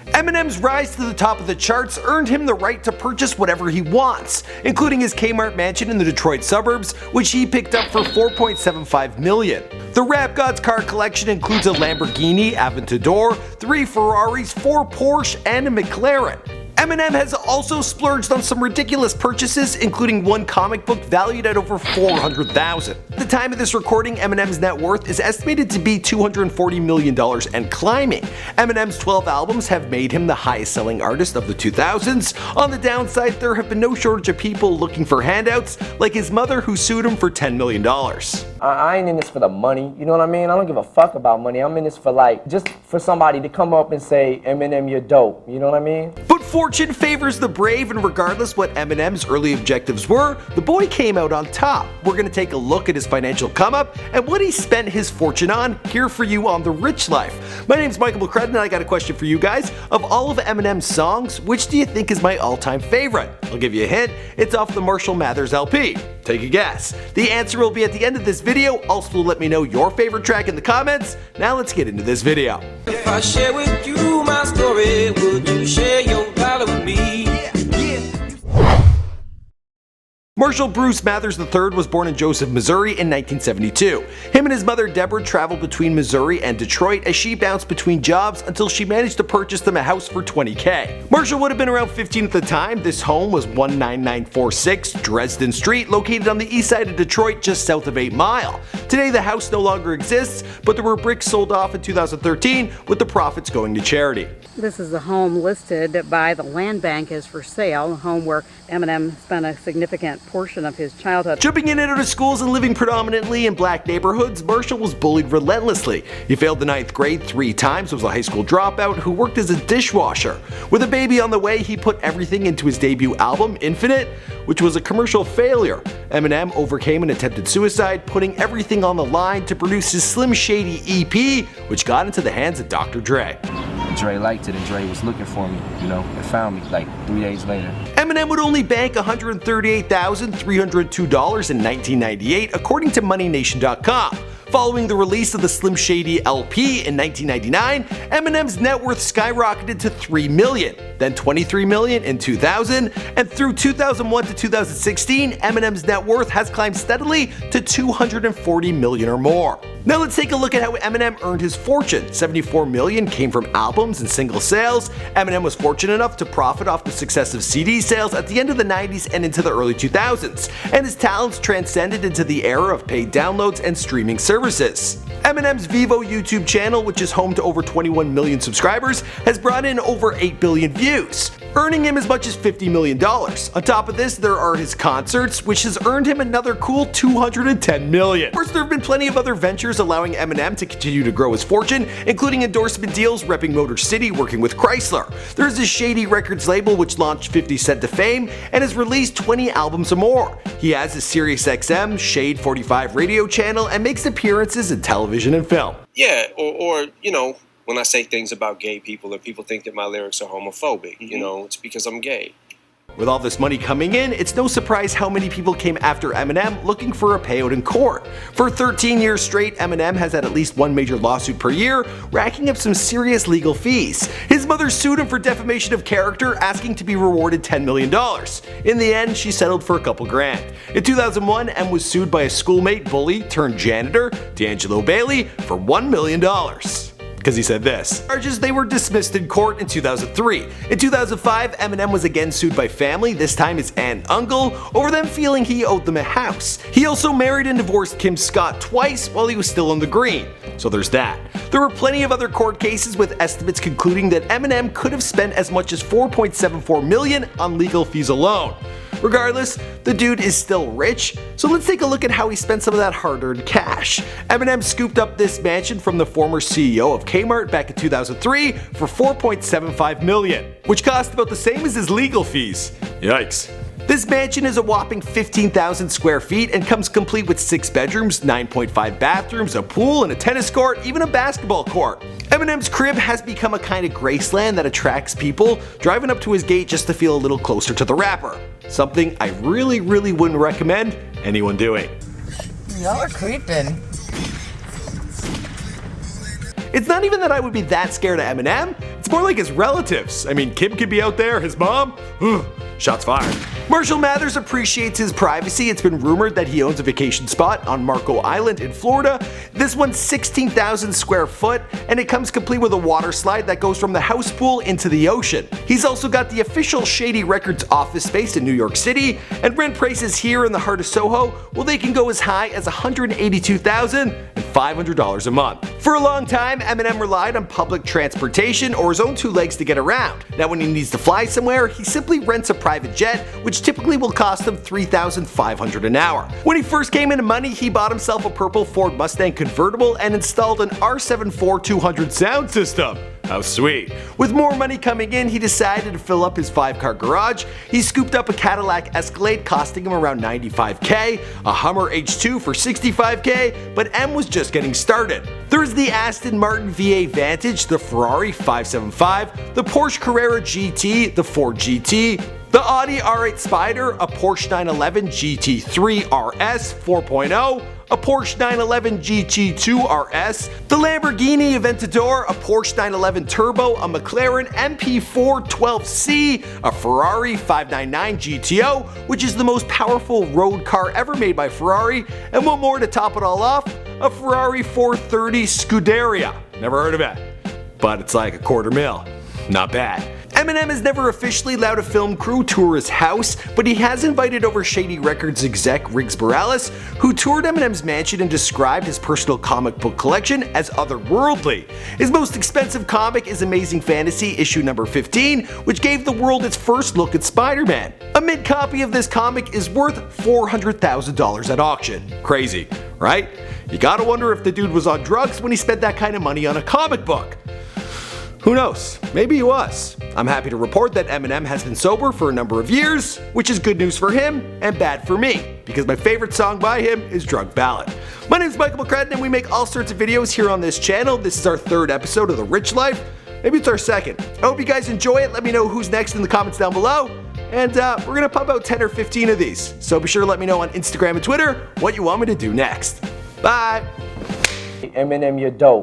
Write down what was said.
Eminem's rise to the top of the charts earned him the right to purchase whatever he wants, including his Kmart mansion in the Detroit suburbs, which he picked up for $4.75 million. The rap god's car collection includes a Lamborghini Aventador, 3 Ferraris, 4 Porsche, and a McLaren. Eminem has also splurged on some ridiculous purchases, including one comic book valued at over $400,000. At the time of this recording, Eminem's net worth is estimated to be $240 million and climbing. Eminem's 12 albums have made him the highest selling artist of the 2000s. On the downside, there have been no shortage of people looking for handouts, like his mother who sued him for $10 million. I ain't in this for the money, you know what I mean? I don't give a fuck about money. I'm in this for just for somebody to come up and say, Eminem, you're dope, you know what I mean? But fortune favors the brave, and regardless what Eminem's early objectives were, the boy came out on top. We're gonna take a look at his financial come up and what he spent his fortune on here for you on The Rich Life. My name's Michael McCrudden and I got a question for you guys. Of all of Eminem's songs, which do you think is my all-time favorite? I'll give you a hint, it's off the Marshall Mathers LP. Take a guess. The answer will be at the end of this video. Also let me know your favorite track in the comments. Now let's get into this video. If I share with you my story, would you share your dollar with me? Marshall Bruce Mathers III was born in Joseph, Missouri in 1972. Him and his mother Deborah traveled between Missouri and Detroit as she bounced between jobs until she managed to purchase them a house for $20K. Marshall would have been around 15 at the time. This home was 19946 Dresden Street, located on the east side of Detroit just south of 8 Mile. Today the house no longer exists, but there were bricks sold off in 2013 with the profits going to charity. This is a home listed by the land bank as for sale, a home where Eminem spent a significant portion of his childhood. Jumping in and out of schools and living predominantly in black neighborhoods, Marshall was bullied relentlessly. He failed the 9th grade 3 times, was a high school dropout who worked as a dishwasher. With a baby on the way, he put everything into his debut album, Infinite, which was a commercial failure. Eminem overcame an attempted suicide, putting everything on the line to produce his Slim Shady EP, which got into the hands of Dr. Dre. Dre liked it and Dre was looking for me, and found me like 3 days later. Eminem would only bank $138,302 in 1998, according to MoneyNation.com. Following the release of the Slim Shady LP in 1999, Eminem's net worth skyrocketed to $3 million, then $23 million in 2000, and through 2001 to 2016, Eminem's net worth has climbed steadily to $240 million or more. Now let's take a look at how Eminem earned his fortune. $74 million came from albums and single sales. Eminem was fortunate enough to profit off the success of CD sales at the end of the 90s and into the early 2000s, and his talents transcended into the era of paid downloads and streaming services. Eminem's Vivo YouTube channel, which is home to over 21 million subscribers, has brought in over 8 billion views, earning him as much as $50 million. On top of this, there are his concerts, which has earned him another cool $210 million. Of course, there have been plenty of other ventures allowing Eminem to continue to grow his fortune, including endorsement deals repping Motor City, working with Chrysler. There's his Shady Records label, which launched 50 Cent to fame and has released 20 albums or more. He has his SiriusXM, Shade 45 radio channel, and makes appearances in television and film. Yeah, or when I say things about gay people or people think that my lyrics are homophobic, it's because I'm gay. With all this money coming in, it's no surprise how many people came after Eminem looking for a payout in court. For 13 years straight, Eminem has had at least one major lawsuit per year, racking up some serious legal fees. His mother sued him for defamation of character, asking to be rewarded $10 million. In the end, she settled for a couple grand. In 2001, Em was sued by a schoolmate, bully turned janitor, D'Angelo Bailey, for $1 million. Because he said this. Charges, they were dismissed in court in 2003. In 2005, Eminem was again sued by family, this time his aunt and uncle, over them feeling he owed them a house. He also married and divorced Kim Scott twice while he was still on the green. So there's that. There were plenty of other court cases with estimates concluding that Eminem could have spent as much as $4.74 million on legal fees alone. Regardless, the dude is still rich, so let's take a look at how he spent some of that hard-earned cash. Eminem scooped up this mansion from the former CEO of Kmart back in 2003 for $4.75 million, which cost about the same as his legal fees. Yikes. This mansion is a whopping 15,000 square feet and comes complete with 6 bedrooms, 9.5 bathrooms, a pool, and a tennis court, even a basketball court. Eminem's crib has become a kind of Graceland that attracts people, driving up to his gate just to feel a little closer to the rapper. Something I really wouldn't recommend anyone doing. Y'all are creeping. It's not even that I would be that scared of Eminem, it's It's more like his relatives. I mean, Kim could be out there, his mom? Ugh, shots fired. Marshall Mathers appreciates his privacy. It's been rumored that he owns a vacation spot on Marco Island in Florida. This one's 16,000 square foot, and it comes complete with a water slide that goes from the house pool into the ocean. He's also got the official Shady Records office space in New York City, and rent prices here in the heart of Soho, well, they can go as high as $182,500 a month. For a long time, Eminem relied on public transportation or his own two legs to get around. Now when he needs to fly somewhere, he simply rents a private jet, which typically will cost him $3,500 an hour. When he first came into money, he bought himself a purple Ford Mustang convertible and installed an R74200 sound system. How sweet. With more money coming in, he decided to fill up his 5-car garage. He scooped up a Cadillac Escalade costing him around $95K, a Hummer H2 for $65K, but M was just getting started. There's the Aston Martin V8 Vantage, the Ferrari 575, the Porsche Carrera GT, the Ford GT, the Audi R8 Spyder, a Porsche 911 GT3 RS 4.0, a Porsche 911 GT2 RS, the Lamborghini Aventador, a Porsche 911 Turbo, a McLaren MP4 12C, a Ferrari 599 GTO, which is the most powerful road car ever made by Ferrari, and one more to top it all off, a Ferrari 430 Scuderia. Never heard of it, but it's like $250,000. Not bad. Eminem has never officially allowed a film crew tour his house, but he has invited over Shady Records exec Riggs Morales, who toured Eminem's mansion and described his personal comic book collection as otherworldly. His most expensive comic is Amazing Fantasy issue number 15, which gave the world its first look at Spider-Man. A mint copy of this comic is worth $400,000 at auction. Crazy, right? You gotta wonder if the dude was on drugs when he spent that kind of money on a comic book. Who knows? Maybe he was. I'm happy to report that Eminem has been sober for a number of years, which is good news for him and bad for me, because my favorite song by him is Drug Ballad. My name is Michael McCredden and we make all sorts of videos here on this channel. This is our 3rd episode of The Rich Life. Maybe it's our 2nd. I hope you guys enjoy it. Let me know who's next in the comments down below. And we're gonna pump out 10 or 15 of these. So be sure to let me know on Instagram and Twitter what you want me to do next. Bye! Eminem, you're dope.